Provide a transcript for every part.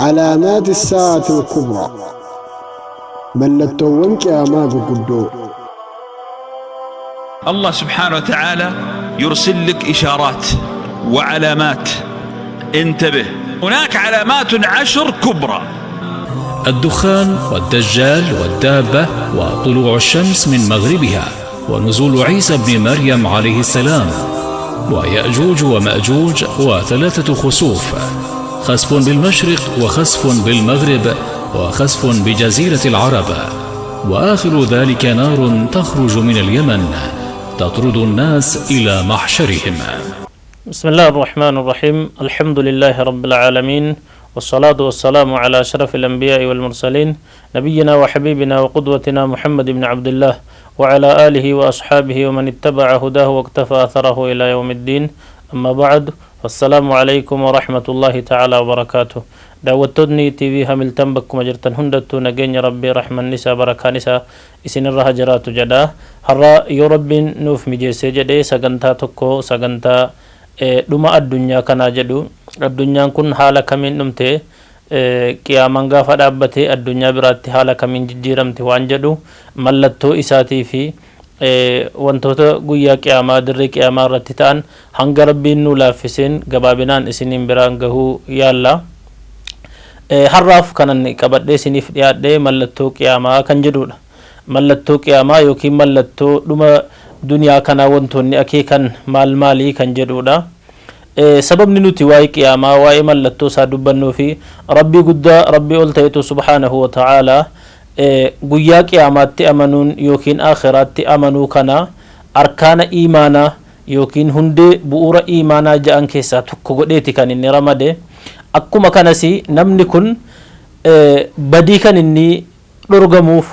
علامات الساعة الكبرى ملتون قياما بقدو. الله سبحانه وتعالى يرسل لك إشارات وعلامات، انتبه، هناك علامات 10 كبرى: الدخان والدجال والدابة وطلوع الشمس من مغربها ونزول عيسى بن مريم عليه السلام ويأجوج ومأجوج وثلاثة خسوف، خسف بالمشرق وخسف بالمغرب وخسف بجزيرة العرب، وآخر ذلك نار تخرج من اليمن تطرد الناس إلى محشرهم. بسم الله الرحمن الرحيم. الحمد لله رب العالمين، والصلاة والسلام على أشرف الأنبياء والمرسلين، نبينا وحبيبنا وقدوتنا محمد بن عبد الله وعلى آله وأصحابه ومن اتبع هداه واقتفى أثره إلى يوم الدين. أما بعد، السلام عليكم ورحمة الله تعالى وبركاته. دعوتني تي في هملتن بكم جرتن هندتو نجين ربي رحمن نساء بركة نساء إسن الرهجرات جدا هرا يو رب نوف مجيسي جدي سغنتا تكو سغنتا دما الدنيا كنا جدو. الدنيا كن حالا كمين نمتي قيامان غافا دابتي الدنيا براتي حالا كمين ججيرمتي وانجدو ملتو إساتي في wantoota guyyaa qiyaamaa dirree qiyaamaa irratti ta'an hanga rabbiin nu laaffiseen gabaabinaan isiniin biraan gahuu yaalla. Har'aaf kanan qabadhee isiniif dhiyaadhee mallattoo qiyaamaa kan jedhudha. Mallattoo qiyaamaa yookiin mallattoo dhuma duniyaa kanaa wantoonni akeekan maal maalii kan jedhudha. Sababni nuti waa'ee qiyaamaa waa'ee mallattoo isaa dubbannuu fi rabbii guddaa rabbii ol ta'etu subhaanahu wa ta'aalaa guyyaa qiyaamaatti amanuun yookiin akhiraatti amanuu kana arkaana iimaanaa yookiin hundee bu'uura iimaanaa ja'an keessaa tokko godheeti kan inni ramade. Akkuma kanas namni kun badii kan inni dhorgamuuf,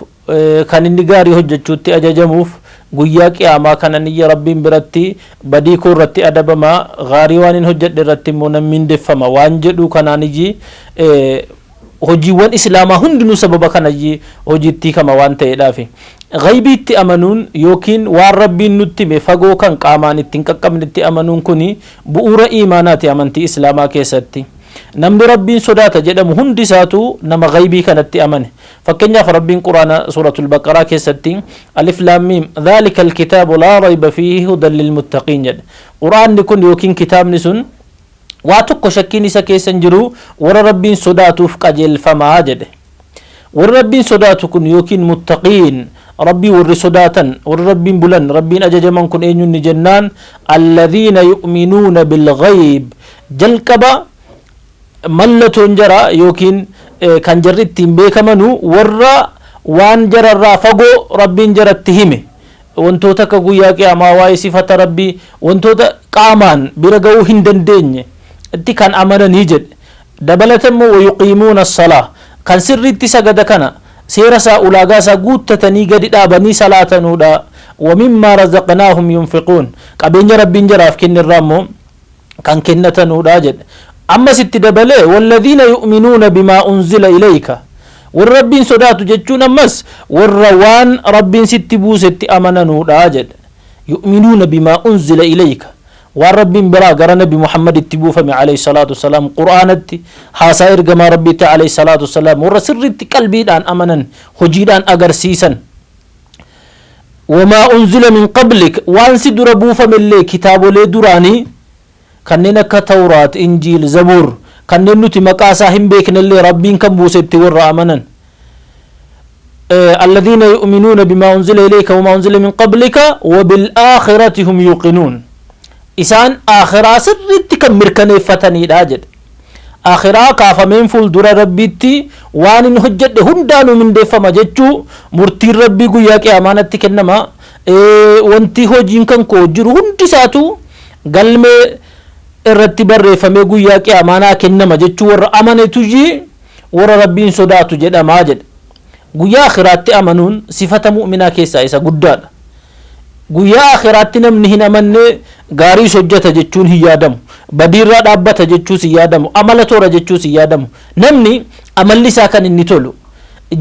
kan inni gaarii hojjechuutti ajajamuuf guyyaa qiyaamaa kana niyya rabbiin biratti badii koo irratti adabamaa, gaarii waan hin hojjedhe irratti immoo nan mindeeffama waan jedhu kanaaniyyi hojiiwwan islaamaa hundinuu sababa kanayyi hojiitti kama waan ta'eedhaafi ghaybiitti amanuun yookiin waan rabbiin nutti hime fagoo kan qaamaan ittiin qaqqabnetti amanuun kuni bu'uura iimaanaati amantii islaamaa keessatti. Namni rabbiin sodaata jedhamu hundi isaatu nama ghaybii kanatti amane. Fakkeenyaaf rabbiin quraana suuratul baqaraa keessatti alif laam miim dhaalika alkitaabu laa rayba fiihi hudan lilmuttaqiin jedhe. Quraanni kun yookiin kitaabni sun waa tokko shakkiin isa keessan jiru warra rabbiin sodaatuuf qajeelfamaa jedhe. Warra rabbiin sodaatu kun yookiin muttaqiin, rabbii warri sodaatan, warri rabbiin bulan, rabbiin ajajaman kun eenyunni jennaan alladhiina yu'minuuna bilghayb. Jalqaba mallatoon jara yookiin kan jarri ittiin beekamanu warra waan jararraa fagoo rabbiin jaratti hime wantoota akka guyyaa qiyaamaa waa'ee sifata rabbii wantoota qaamaan bira ga'uu hin dandeenye itti kan amananii jedhe. Dabalatammoo wayuqiimuuna as-salaa, kan sirriitti sagada kana seera isaa ulaagaa isaa guuttatanii gadi dhaabanii salaatanuudha. Wamimmaa razaqnaahum yunfiquun, qabeenya rabbiin jaraaf kennirraa immoo kan kennatanuudha jedhe. Ammas itti dabalee walladhiina yu'minuuna bimaa unzila ilayka, warra rabbiin sodaatu jechuun ammas warra waan rabbiin sitti buusetti amananuudha jedhe. Yu'minuuna bimaa unzila ilayka, waan rabbiin biraa gara nabi Muhammad itti buufame alayhi salaatu wassalaam qur'aanatti haasaa ergamaa rabbiitti alayhi salaatu wassalaam warra sirriitti qalbiidhaan amanan hojiidhaan agarsiisan. Wamaa unzila min qablik, waan si dura buufamillee kitaabolee duraanii kanneen akka Tawraat, Injiil, Zabuur kanneen nuti maqaa isaa hin beeknellee rabbiin kan buusetti warra amanan. الذين يؤمنون بما أنزل إليك وما أنزل من قبلك وبالآخرة هم يوقنون. إسان آخرة سرت كم مركنة فتني راجد. آخرة كافمين فول درا ربيتي وان هجد هندانو من دفع مجتشو مرتي ربي قوياك أمانة كنما وانتي هو جينكن كوجر هندي ساتو قلم الرتبر فمي قوياك أمانة كنما جتشو ور أمانة تجي ور ربين صداتو جد ماجد. Guyyaa akhiraatti amanuun sifata mu'minaa keessaa isa guddaadha. Guyyaa akhiraatti namni hin amanne gaarii hojjeta jechuun hin yaadamu, badiirraa dhaabbata jechuus hin yaadamu, amala toora jechuus hin yaadamu. Namni amalli isaa kan inni tolu,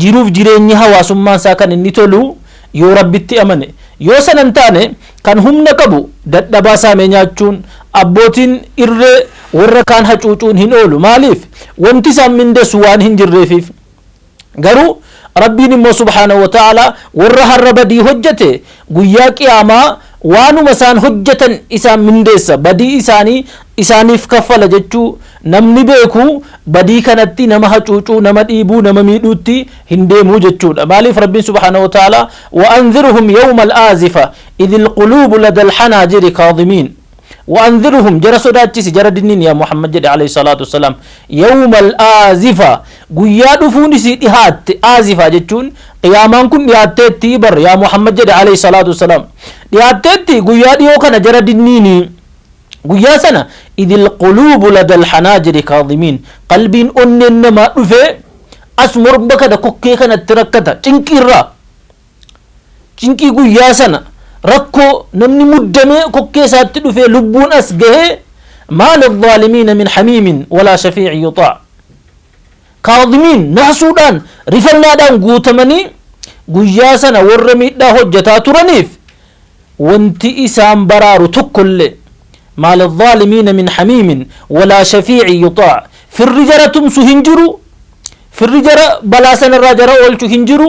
jiruuf jireenyi hawaasummaa isaa kan inni tolu yoo rabbitti amane, yoo sanan taane kan humna qabu dadhabaa saamee nyaachuun, abbootiin irree warra kaan hacuucuun hin oolu maaliif wanti isaan mindeessu waan hin jirreefiif garuu rabbiin immoo subhaanahu wa ta'ala warra har'a badii hojjete guyyaa qiyaamaa waanuma isaan hojjetan isaan mindeessa badii isaaniif kaffala jechuu namni beeku badii kanatti nama hacuucuu nama dhiibuu nama miidhuutti hin deemuu jechuudha maaliif rabbiin subhaanahu wa ta'ala wa anzirhum yawma al-aazifa idhil quluubu lada al-hanaajiri kaadhimiin وأنذرهم جرى صداتي جرى دينين يا محمد جد عليه الصلاة والسلام يوم الآزفة قياد فونسي إهات آزفة جتون قيامان كن ياتي بر يا محمد جد عليه الصلاة والسلام ياتي قياد يوكنا جرى دينيني قيا سنة إذ القلوب لدى الحناجر كاظمين قلبين أنما رفع أسمر بكذا كوكي كانت تركتها تنكي را تنكي قيا سنة rakkoo namni muddamee kokkee isaatti dhufee lubbuun as gahee maa lilzaalimiina min hamiimin walaa shafiici yuxaac kaadimiin naasuudhaan rifannaadhaan guutamanii guyyaa sana warra miidhaa hojjetaa turaniif wanti isaan baraaru tokkollee maa lilzaalimiina min hamiimin walaa shafiici yuxaac firri jara tumsu hin jiru firri jara balaa sanarraa jara oolchu hin jiru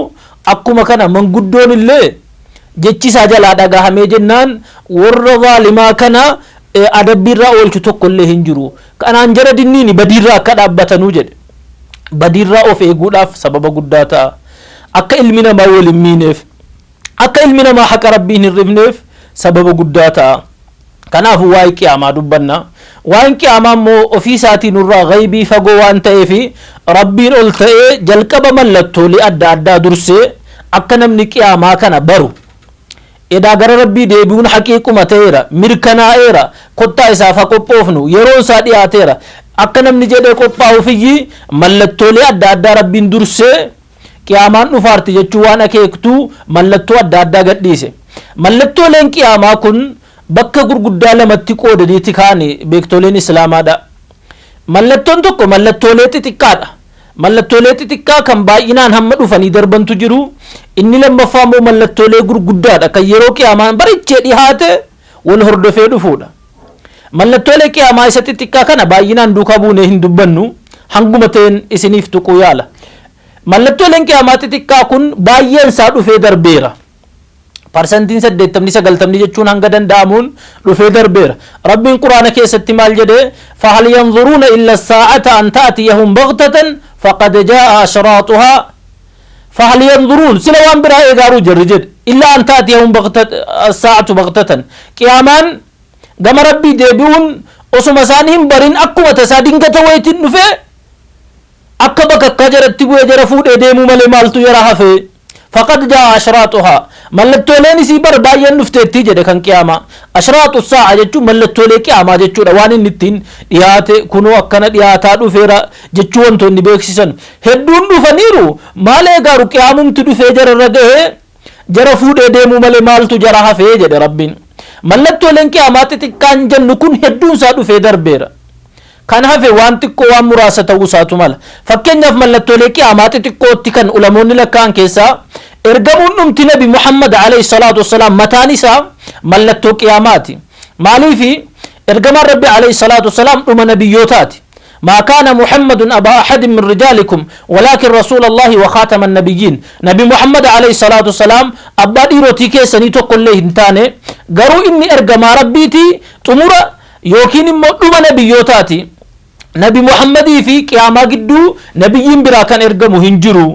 akkuma kana manguddoon illee jechisaa jalaa dhagahamee jennaan warra zaalimaa kana adabbiirraa oolchu tokkollee hin jiru kanaan jara dinniini badiirraa akka dhaabbatanuu jedhe badiirraa of eeguudhaaf sababa guddaa ta'a akka ilmi namaa wal hin miineef akka ilmi namaa haqa rabbii hin rifneef sababa guddaa ta'a kanaaf waa'ee qiyaamaa dubbanna waa'een qiyaamaa immoo ofii isaatii nurraa gaybii fagoo waan ta'eef rabbiin ol ta'ee jalqaba mallattoolee adda addaa dursee akka namni qiyaamaa kana baru edaa gara rabbii deebi'uun haqiiquma ta'eera mirkanaa'eera kottaa isaaf qophoofnu yeroo isaa dhiyaateera akka namni jedhee qophaa'uufiyyi mallattoolee adda addaa rabbiin dursee qiyaamaan dhufaarti jechuu waan akeektuu mallattoo adda addaa gadhiise mallattooleen qiyaamaa kun bakka gurguddaa lamatti qoodaniiti kaani beektoleen islaamaadha mallattoon tokko mallattoolee xixiqqaadha mallattoolee xixiqqaa kan baay'inaan hamma dhufanii darbantu jiru inni lammaffaa immoo mallattoolee gurguddaadha kan yeroo qiyaamaan barichee dhihaate wal hordofee dhufuudha mallattoolee qiyaamaa isa xixiqqaa kana baay'inaan duukaa buunee hin dubbannu hanguma ta'een isiniif tuquu yaala mallattooleen qiyaamaa xixiqqaa kun baay'een isaa dhufee darbeera parsantiin 80-90 jechuun hanga danda'amuun dhufee darbeera rabbiin quraana keessatti maal jedhe fahal yanzuruuna illa saa'ata an ta'tiyahum baghtatan faqad jaa'a ashraatuhaa fahal yanzuruun sila waan biraa eegaaruu jirri jedhe illa an ta'tiyahum saa'atu baghtatan qiyaamaan gama rabbii deebi'uun osuma isaanii hin barin akkuma tasaa dingata wayitiin dhufee akka bakakkaa jaratti bu'ee jara fuudhee deemuu malee maaltu yara hafee فقد جاء أشراطها ملتولين سي بر باين نفتيتي جده كان قيامة أشراط الساعة جتشو ملتولي قيامة جتشو روان النتين ديات كنو أكنا دياتا دفيرا جتشو انتو نبيكسيسن هدون دفنيرو مالي غارو قيامم تدفي جر رده جر فود ديمو مالي مالتو جرها في جده ربين ملتولين قيامة تتكان جن كن هدون سادو في دربيرا kan hafe waan xiqqoo waan muraasa ta'uu isaatu mala fakkeenyaaf mallattoolee qiyaamaa xixiqqootti kan ulamoonni lakkaan keessaa ergamuun dhumti nabi muhammad alayhi salaatu wassalaam mataan isaa mallattoo qiyaamaati maaliifi ergamaan rabbi alayhi salaatu wassalaam dhuma nabiyyootaati ما كان محمد أبا أحد من رجالكم ولكن رسول الله وخاتم النبيين نبي محمد عليه الصلاة والسلام أبا ديروتي كيساني تقول له انتاني قالوا إني أرقما ربيتي تمورا يوكين مؤلوم نبيوتاتي نبي محمد في قيامة قدو نبيين برا كان ارقمو هنجرو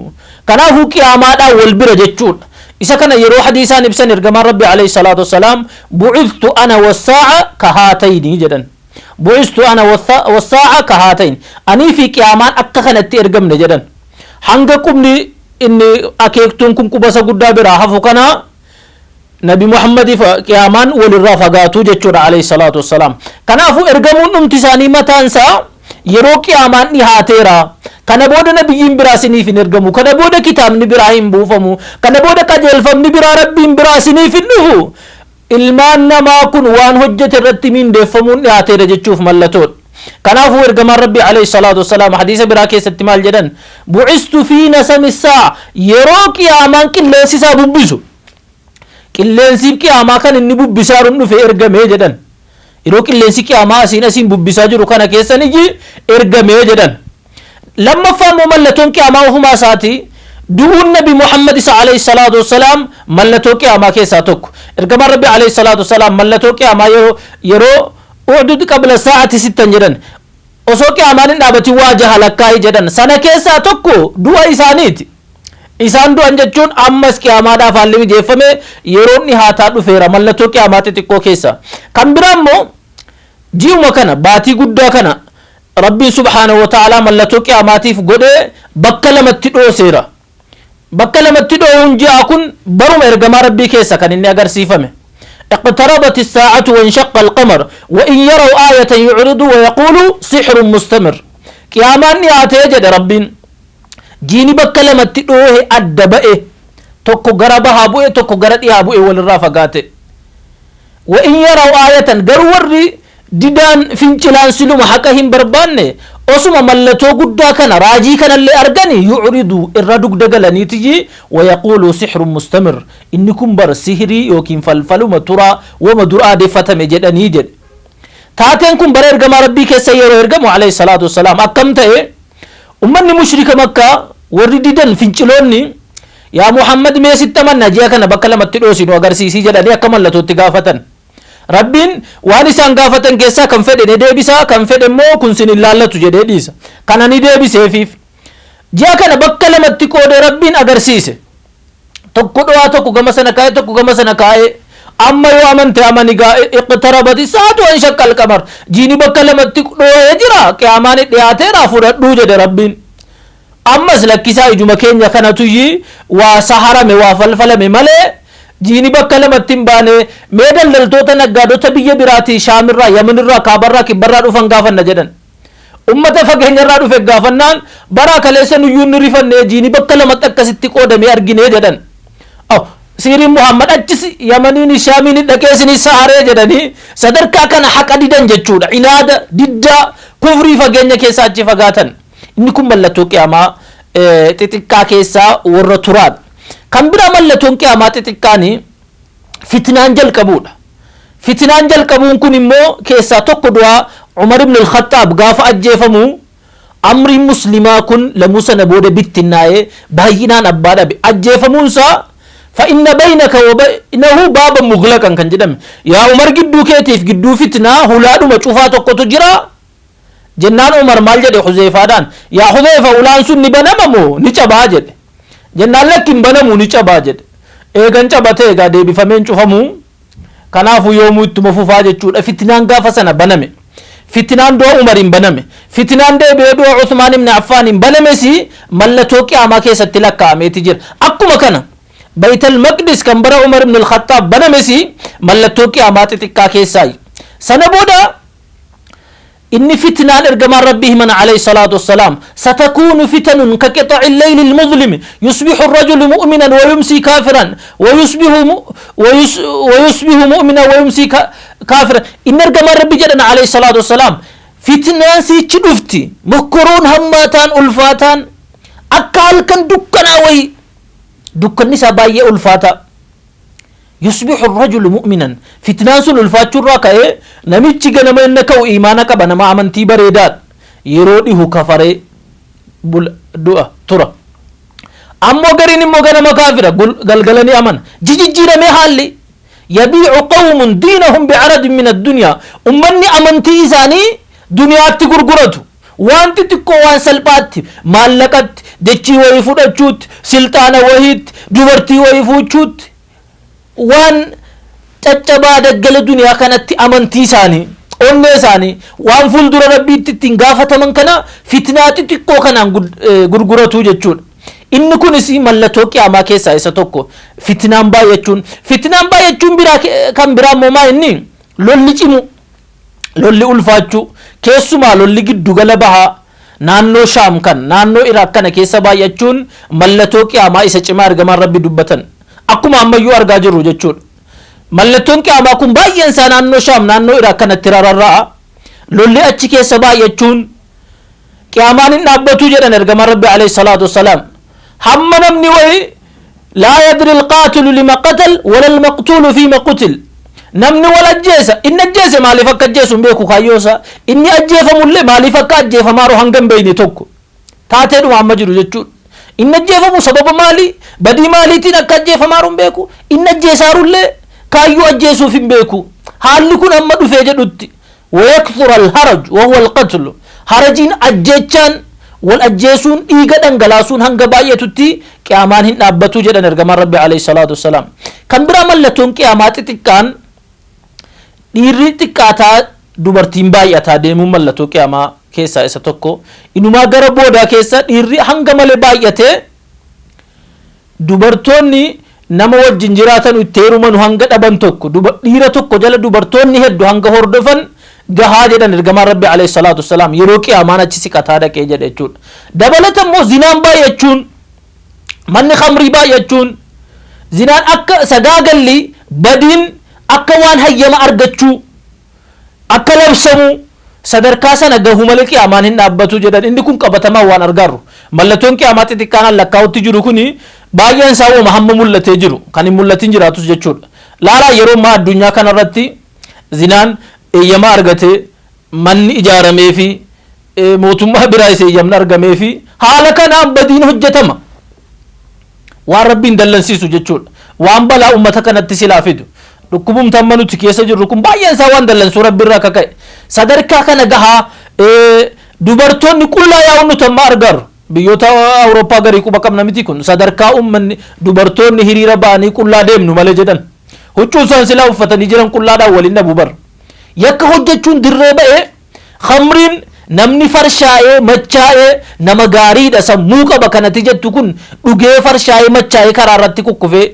كنافو قيامة دا والبرا جتشون إذا كان يرو حديثا نبسان ارقمان ربي عليه الصلاة والسلام بعثت أنا والساعة كهاتين جدا بعثت أنا والساعة كهاتين أني في قيامان أكخنت ارقمنا جدا حنقكم إني أكيكتون كم كبسا قدا برا حفو كنا نبي محمد قيامان وللرافقاتو جتشون عليه الصلاة والسلام كنافو ارقمون امتساني متانسا yeroo qiyaamaan dhihaateera kana booda nabiyyiin biraa isiniif hin ergamu kana booda kitaabni biraa hin buufamu kana booda qajeelfamni biraa rabbiin biraa isiniif hin dhufu ilmaan namaa kun waan hojjete irratti mindeeffamuun dhihaateera jechuuf mallattoodha kanaafuu ergamaan rabbi alayhi salaatu wassalaam hadiisa biraa keessatti maal jedhan bu'istu fi nasami saa yeroo qiyaamaan qilleensi isaa bubbisu qilleensi qiyaamaa kan inni bubbisaa dhufe ergamee jedhan yeroo qilleensi qiyaamaa asiin bubbisaa jiru kana keessanii ergamee jedhan. lammaffaa immoo mallattoon qiyaamaa ofumaa isaati du'uun nabi Muhammad isa alayhi salaatu wassalaam mallattoo qiyaamaa keessaa tokko. ergamaan rabbi alayhi salaatu wassalaam mallattoo qiyaamaa yeroo udud qabla saa'ati sittan jedhan osoo qiyaamaan hin dhaabatin waa jaha lakkaa'ii jedhan sana keessaa tokko du'a isaaniiti. isaan du'an jechuun ammas qiyaamaadhaaf haalli mijeeffame yeroon dhihaataa dhufeera mallattoo qiyaamaa xixiqqoo keessa. kan biraa immoo ji'uma kana baatii guddaa kana rabbiin subhaanahu wa ta'ala mallattoo qiyaamaatiif godhee bakka lamatti dhooseera. bakka lamatti dhoohuun ji'a kun baruma ergamaa rabbii keessa kan inni agarsiifame. اقتربت الساعة وانشق القمر وإن يروا آية يعرضوا ويقولوا سحر مستمر. قيامان نياتي جد ربين جيني بكا لما تدوه الدبئه توكو غربها بوئه توكو غردها بوئه والرافقاته. وإن يروا آية غروري ديدان فينچلان سلوم حقهم بربانه osuma mallattoo guddaa kana raajii kana illee argani yu'ridu irra dugdagalanii tiji wayaqulu sihrun mustamir inni kun bar sihirii yookiin falfaluma turaa wama dur aadeffatame jedhanii jedhe. taateen kun bara ergamaa rabbii keessa yeroo ergamu alayhi salaatu wassalaam akkam ta'e ummanni mushrika makkaa warri didan finciloonni yaa Muhammad mee sitti amanna ji'a kana bakka lamatti dhoosinu agarsiisii jedhanii akka mallattootti gaafatan. rabbiin waan isaan gaafatan keessaa kan fedhe ni deebisa kan fedhe immoo kun sin ilaallatu jedhee dhiisa. kana ni deebiseefiif ji'a kana bakka lamatti qoodee rabbiin agarsiise. tokko dho'aa tokko gama sana kaa'e tokko gama sana kaa'e amma yoo amante amani gaa iqtarabati saatu an shaqqal qamar jiini bakka lamatti dho'ee jira qiyaamaan dhiyaateera fudhadhuu jedhe rabbiin. ammas lakkisaa ijuma keenya kanatu waa saharame waa falfalame malee jiini bakka lamatti hin baane mee daldaltoota naggaadota biyya biraatii shaamirraa yamanirraa kaabarraa kibbarraa dhufan gaafanna jedhan. ummata fageenyarraa dhufe gaafannaan baraa kaleessa nuyyuu ni rifanne jiini bakka lamatti akkasitti qoodamee arginee jedhan. siiriin Muhammad achis yamaniin shaamiin dhaqeesini saharee jedhanii sadarkaa kana haqa didan jechuudha. inaada diddaa kufrii fageenya keessaa achi fagaatan. inni kun mallattoo qiyaamaa xixiqqaa keessaa warra turaan. kan biraa mallattoon qiyaamaa xixiqqaani fitnaan jalqabuudha. fitnaan jalqabuun kun immoo keessaa tokko du'aa Umar ibn al-Khattaab gaafa ajjeefamu amriin muslimaa kun lamuu sana booda bittinnaa'ee baay'inaan abbaa dhabe ajjeefamuunsaa فإن بينك وبينه بابا مغلقا كان جدم يا عمر جدو كيتيف جدو فتنة هلادو مشوفات وقتو جرا جنان عمر مال جدي حذيفة دان يا حذيفة ولان سني بنممو نيچا باجد جنان لكن بنمو نيچا باجد ايغان چابته ايغا دي بفمين چوفمو كنافو يومو اتمفو فاجد چود فتنان غافة سنة بنمي فتنان دو عمر بنمي فتنان دي بيدو عثمان بن عفان بنمي سي ملتوكي عما كيسا تلقى عمي تجير اكو مكانا بيت المقدس كان برا عمر بن الخطاب بنا مسي ملتوكي اماتي تكا كيساي سنبودا ان فتنان ارجما ربه من عليه الصلاه والسلام ستكون فتن كقطع الليل المظلم يصبح الرجل مؤمنا ويمسي كافرا ويصبح مؤمنا ويمسي كافرا ان ارجما ربي جدنا عليه الصلاه والسلام فتنان سي تشدفتي مكرون هماتان الفاتان اكال كان دكنا وي دكني سبايا ألفاتا يصبح الرجل مؤمنا فتنان سن ألفات الراكا نميتشي غنما إنكو إيمانك بنما عمنتي بريدات يرودي هو كفري بل دعا ترى أمو غريني مو غنما كافرة غلغلني أمان جيجي جيرا ميحالي يبيع قوم دينهم بعرض من الدنيا أمني أمنتي إساني دنيا تغرغرتو wanti xiqqoo waan salphaatti maallaqatti dachii wayii fudhachuutti silxaana wayiitti dubartii wayii fuuchuutti waan caccabaa daggala duniyaa kanatti amantii isaanii onnee isaanii waan fuuldura rabbiitti ittiin gaafataman kana fitnaa xiqqoo kanaan gurguratu jechuudha. inni kunis mallattoo qiyaamaa keessaa isa tokko fitnaan baay'achuun biraa kan biraa immoo maa inni lolli cimu lolli ulfaachuu keessumaa lolli giddu gala bahaa naannoo shaam kan naannoo iraaq kana keessa baay'achuun mallattoo qiyaamaa isa cimaa ergamaan rabbi dubbatan akkuma ammayyuu argaa jirru jechuudha. mallattoon qiyaamaa kun baay'een isaa naannoo shaam naannoo iraaq kanatti rarra'a lolli achi keessa baay'achuun qiyaamaan hin dhaabbatu jedhan ergamaan rabbi alayhi salaatu wassalaam hamma namni wayi laa yadri alqaatilu lima qatal wala almaqtuulu fiima qutil namni wal ajjeesa inni ajjeese maaliif akka ajjeesu hin beeku kaayyoosa inni ajjeefamullee maaliif akka ajjeefamaaru hanga hin beekne tokko taateedhuma amma jiru jechuudha inni ajjeefamu sababa maali badii maaliitiin akka ajjeefamaaru hin beeku inni ajjeesaarullee kaayyoo ajjeesuuf hin beeku haalli kun amma dhufee jedhutti wayakthura alharaj wahuwa alqatlu harajiin ajjeechaan wal ajjeesuun dhiiga dhangalaasuun hanga baay'atutti qiyaamaan hin dhaabbatu jedhan ergamaan rabbi alayhi salaatu wassalaam kan biraa mallattoon qiyaamaa xixiqqaan dhiirri xiqqaataa dubartiin baay'ataa deemuun mallattoo qiyaamaa keessaa isa tokko inumaa gara boodaa keessa dhiirri hanga malee baay'atee dubartoonni nama wajjin jiraatan itti heerumanu hanga dhaban tokko dhiira tokko jala dubartoonni hedduu hanga hordofan gahaa jedhan ergamaan rabbi alayhi salaatu wassalaam yeroo qiyaamaan achi siqataa dhaqee jedhe jechuudha dabalata immoo zinaan baay'achuun manni khamrii baay'achuun zinaan akka sagaagalli badiin akka waan hayyama argachuu akka labsamu sadarkaa sana gahu malee qiyaamaan hin dhaabbatu jedhan inni kun qabatamaa waan argarru mallattoon qiyaamaa xixiqqaan lakkaa'utti jiru kuni baay'een isaa wama hamma mul'atee jiru kan hin mul'atin jiraatus jechuudha laalaa yeroo ammaa addunyaa kanarratti zinaan eeyyama argate manni ijaaramee fi mootummaa biraa isa eeyyamni argamee fi haala kanaan badiin hojjetama waan rabbiin dallansiisu jechuudha waan balaa ummata kanatti silaa fidu dhukkubumtaan manutti keessa jirru kun baay'een isaa waan dallansuu rabbiirraa akka ka'e sadarkaa kana gahaa dubartoonni qullaa yaa'uun nuti amma argarru biyyoota awurooppaa garii quba qabna miti kun sadarkaa ummanni dubartoonni hiriira ba'anii qullaa deemnu malee jedhan huccuu isaan silaa uffatanii jiran qullaadhaan waliin dhabu bar yakka hojjechuun dirree ba'ee khamriin namni farshaa'ee machaa'ee nama gaariidha sammuu qaba kanatti jettu kun dhugee farshaa'ee machaa'ee karaa irratti kukkufee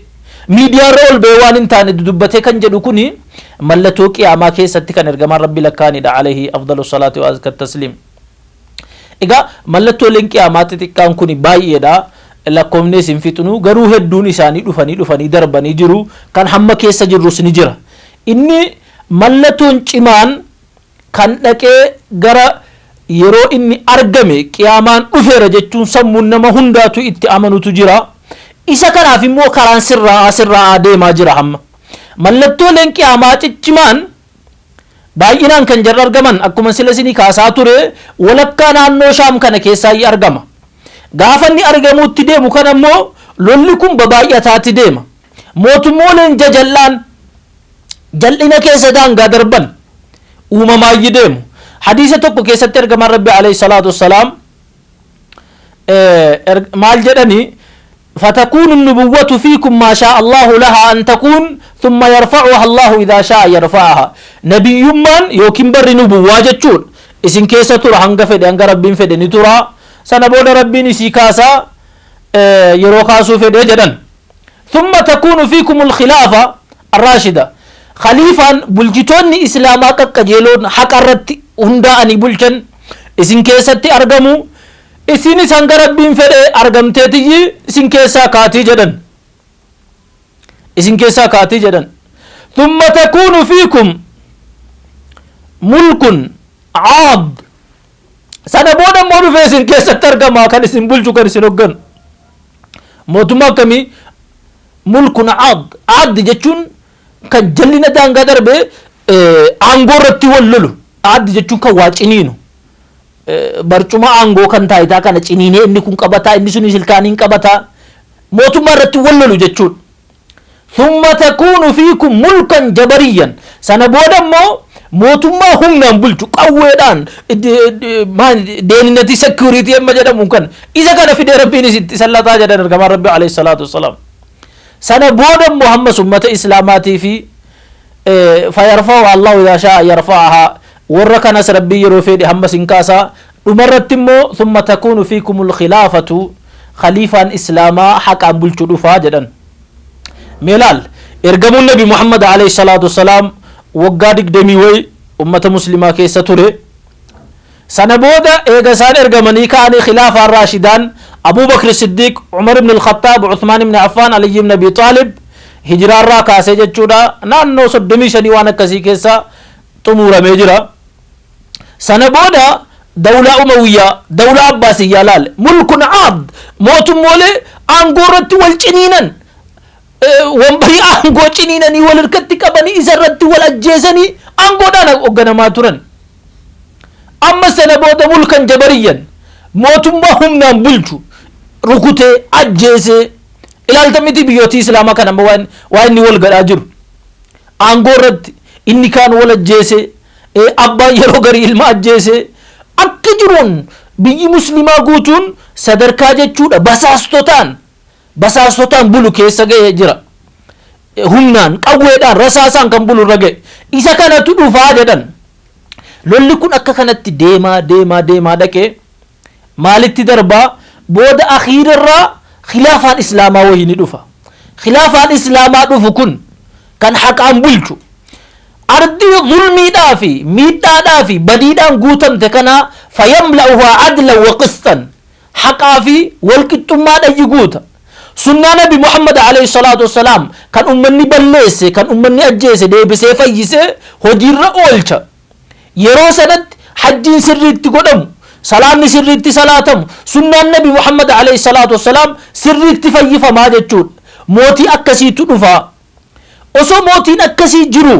miidiyaarra ol ba'ee waan hin taane dubbatee kan jedhu kuni mallattoo qiyaamaa keessatti kan ergamaan rabbi lakkaanidha alayhi afdalu salaati wa azka tasliim egaa mallattooleen qiyaamaa xixiqqaan kuni baay'eedha lakkoofnees hin fixnu garuu hedduun isaanii dhufanii darbanii jiru kan hamma keessa jirrus ni jira inni mallattoon cimaan kan dhaqee gara yeroo inni argame qiyaamaan dhufeera jechuun sammuun nama hundaatu itti amanutu jira isa kanaaf immoo karaan sirraa deemaa jira hamma mallattooleen qiyaamaa ciccimaan baay'inaan kan jarra argaman akkuma sila isinii kaasaa ture walakkaa naannoo shaam kana keessaa argama gaafa inni argamuutti deemu kan ammoo lolli kun baay'ataatti deema mootummooleen jajallaan jal'ina keessa daangaa darban uumamaayyi deemu hadiisa tokko keessatti ergamaan rabbi alayhi salaatu wassalaam maal jedhani فتكون النبوة فيكم ما شاء الله لها أن تكون ثم يرفعها الله إذا شاء يرفعها نبي من يوكين بر نبوة جتشون إسن كيسة ترى هنگا فدي هنگا ربين فدي نترى سنبود ربين إسي كاسا يروخاسو فدي جدن ثم تكون فيكم الخلافة الراشدة خليفة بلجتون إسلاما كجيلون حق الرد هندا أني بلجن إسن كيسة أرغمو isin isan garabbiin fedhe argamteetiyyi isin keessaa kaatii jedhan thumma takuunu fiikum mulkun caad sana booda immoo dhufee isin keessatti argamaa kan isin bulchu kan isin hoggan mootummaa akkamii mulkun caad jechuun kan jallina daangaa darbe aangoo irratti wal lolu caad jechuun kan waa ciniinu barcuma aangoo kan taayitaa kana ciniinee inni kun qabataa inni sun silkaaniin qabataa mootummaa irratti wal lolu jechuudha thumma takuunu fiikum mulkan jabariyyan sana booda immoo mootummaa humnaan bulchu qawweedhaan deeninati security amma jedhamu kan isa kana fidee rabbiin isitti sallataa jedhan ergamaan rabbi alayhi salaatu wassalaam sana booda immoo hammas ummata islaamaatii fi fayarfa'u allahu idhaa shaa'a yarfa'ahaa warra kanas rabbii yeroo fedhe hammas hin kaasaa dhumarratti immoo thumma takuunu fiikumul khilaafatu khaliifaan islaamaa haqaan bulchu dhufaa jedhan meelaal ergamuun nabi muhammad alayhi salaatu wassalaam waggaa 20 way ummata muslimaa keessa ture sana booda eega isaan ergamanii ka'anii khilaafaan raashidaan abuu bakr siddiq umar ibn al-khattaab uthmaan ibn affaan ali ibn abi taalib hijiraarraa kaasee jechuudha naannoo 35 waan akkasii keessa xumuramee jira sana booda dawlaa umawiyyaa dawlaa abbaasiyyaa laale mulkun caad mootummoolee aangoo irratti wal ciniinan wambarii aangoo ciniinanii wal harkatti qabanii isarratti wal ajjeesanii aangoodhaan hoogganamaa turan. Amma sana booda mulkan jabariyyan mootummaa humnaan bulchu rukutee ajjeesee ilaalta miti biyyooti islaamaa kan amma waa inni wal gadhaa jiru. Aangoo irratti inni kaan wal ajjeesee abbaan yeroo garii ilma ajjeesee akka jiruun biyyi muslimaa guutuun sadarkaa jechuudha basaastotaan bulu keessa ga'ee jira. Humnaan qawweedhaan rasaasaan kan bulu irra ga'e isa kanatu dhufaa jedhan. Lolli kun akka kanatti deemaa dhaqee maalitti darbaa booda akhiirarraa khilaafaan islaamaa wayii ni dhufa. Khilaafaan islaamaa dhufu kun kan haqaan bulchu ardii zulmiidhaa fi miidhaadhaa fi badiidhaan guutamte kana fayamla'uhaa adlan wa qistan haqaa fi walqixxummaadhaan guuta. Sunnaa nabi Muhammad alayhi salaatu wassalaam kan ummanni balleesse kan ummanni ajjeese deebisee fayyisee hojiirra oolcha. Yeroo sanatti hajjiin sirriitti godhamu, salaanni sirriitti salaatamu, sunnaan nabi Muhammad alayhi salaatu wassalaam sirriitti fayyifamaa jechuudha. Mootii akkasiitu dhufaa. Osoo mootiin akkasii jiru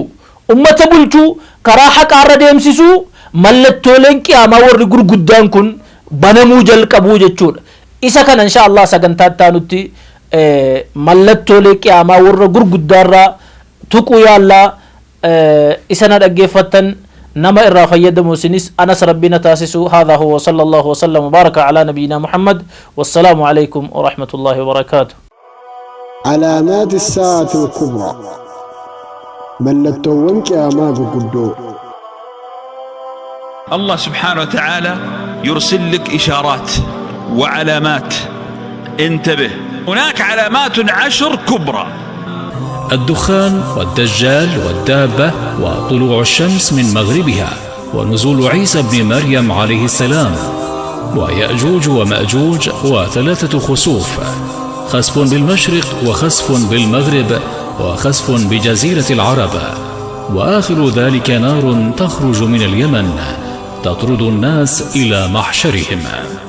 ummata bulchuu karaa haqaarra deemsisuu mallattooleen qiyaamaa warri gurguddaan kun banamuu jalqabuu jechuudha. Isa kana insha Allah sagantaa taanutti mallattoolee qiyaamaa warra gurguddaarraa tuquu yaallaa isana dhaggeeffattan nama irraa fayyadamu isinis anas rabbina taasisu. Hadha huwa sallallahu wasallam wa baraka ala nabiyyina Muhammad wassalaamu alaykum wa rahmatullahi wa barakatuh. علامات الساعة الكبرى ملتون قياما غرغدو. الله سبحانه وتعالى يرسل لك إشارات وعلامات، انتبه. هناك علامات 10 كبرى: الدخان والدجال والدابة وطلوع الشمس من مغربها ونزول عيسى بن مريم عليه السلام ويأجوج ومأجوج وثلاثة خسوف: خسف بالمشرق وخسف بالمغرب وخسف بجزيرة العرب، وآخر ذلك نار تخرج من اليمن تطرد الناس إلى محشرهم.